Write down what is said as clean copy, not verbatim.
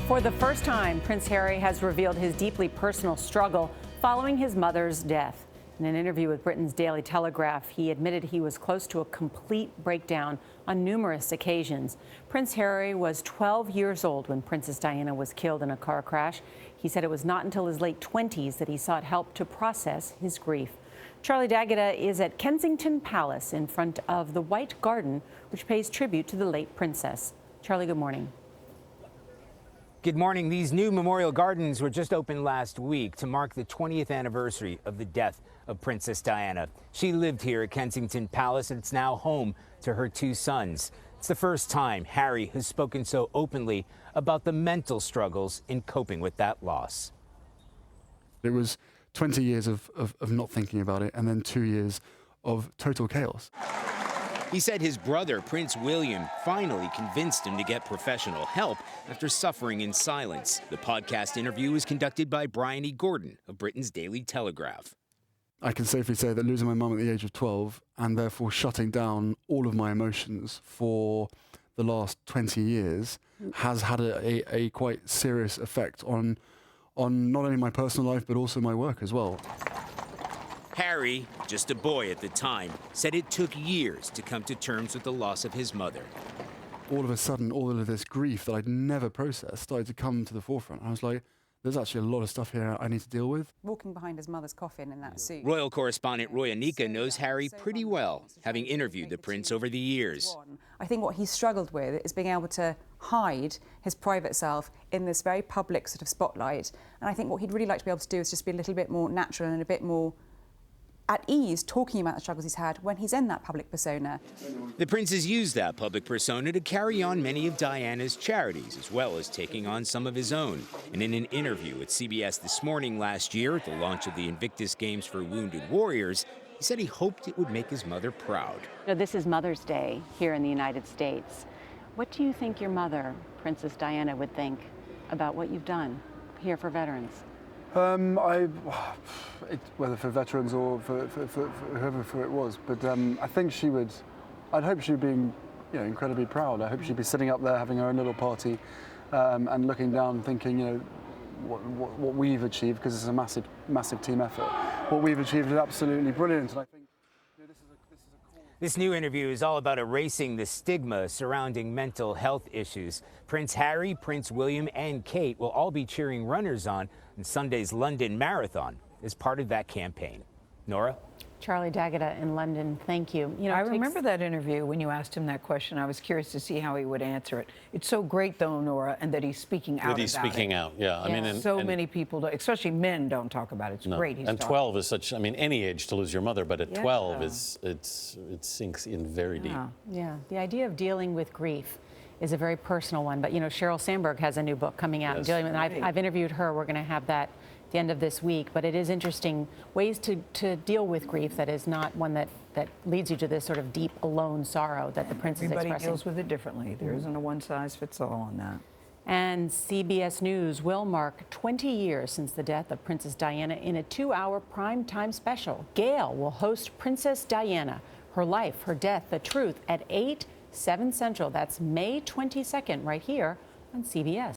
For the first time, Prince Harry has revealed his deeply personal struggle following his mother's death. In an interview with Britain's Daily Telegraph, he admitted he was close to a complete breakdown on numerous occasions. Prince Harry was 12 years old when Princess Diana was killed in a car crash. He said it was not until his late 20s that he sought help to process his grief. Charlie D'Agata is at Kensington Palace in front of the White Garden, which pays tribute to the late princess. Charlie, good morning. Good morning. These new memorial gardens were just opened last week to mark the 20th anniversary of the death of Princess Diana. She lived here at Kensington Palace, and it's now home to her two sons. It's the first time Harry has spoken so openly about the mental struggles in coping with that loss. It was 20 years of not thinking about it, and then 2 years of total chaos. He said his brother, Prince William, finally convinced him to get professional help after suffering in silence. The podcast interview was conducted by Brian E. Gordon of Britain's Daily Telegraph. I can safely say that losing my mum at the age of 12 and therefore shutting down all of my emotions for the last 20 years has had a quite serious effect on not only my personal life but also my work as well. Harry, just a boy at the time, said it took years to come to terms with the loss of his mother. All of a sudden, all of this grief that I'd never processed started to come to the forefront. I was like, there's actually a lot of stuff here I need to deal with. Walking behind his mother's coffin in that suit. Royal correspondent Roy Anika knows Harry pretty well, having interviewed the prince over the years. I think what he struggled with is being able to hide his private self in this very public sort of spotlight. And I think what he'd really like to be able to do is just be a little bit more natural and a bit more at ease talking about the struggles he's had when he's in that public persona. The prince has used that public persona to carry on many of Diana's charities, as well as taking on some of his own. And in an interview with CBS This Morning last year at the launch of the Invictus Games for Wounded Warriors, he said he hoped it would make his mother proud. This is Mother's Day here in the United States. What do you think your mother, Princess Diana, would think about what you've done here for veterans? Whether for veterans or for whoever it was, but I think I'd hope she'd be incredibly proud. I hope she'd be sitting up there having her own little party and looking down thinking, what we've achieved, because it's a massive team effort. What we've achieved is absolutely brilliant, and I think This new interview is all about erasing the stigma surrounding mental health issues. Prince Harry, Prince William, and Kate will all be cheering runners on in Sunday's London Marathon as part of that campaign. Norah? Charlie D'Agata in London, thank you. I remember that interview when you asked him that question. I was curious to see how he would answer it. It's so great, though, Norah, and that he's speaking out about it. That he's speaking out, yeah. I mean, so many people, especially men, don't talk about it. It's great. And 12 is such, any age to lose your mother, but at 12, it sinks in very deep. Yeah, the idea of dealing with grief is a very personal one. But, Sheryl Sandberg has a new book coming out and dealing with it. I've interviewed her. We're going to have that the end of this week, but it is interesting ways to deal with grief that is not one that leads you to this sort of deep, alone sorrow that the prince is expressing. Everybody deals with it differently. There isn't a one-size-fits-all on that. And CBS News will mark 20 years since the death of Princess Diana in a 2-hour primetime special. Gayle will host Princess Diana, Her Life, Her Death, The Truth at 8/7 Central. That's May 22nd, right here on CBS.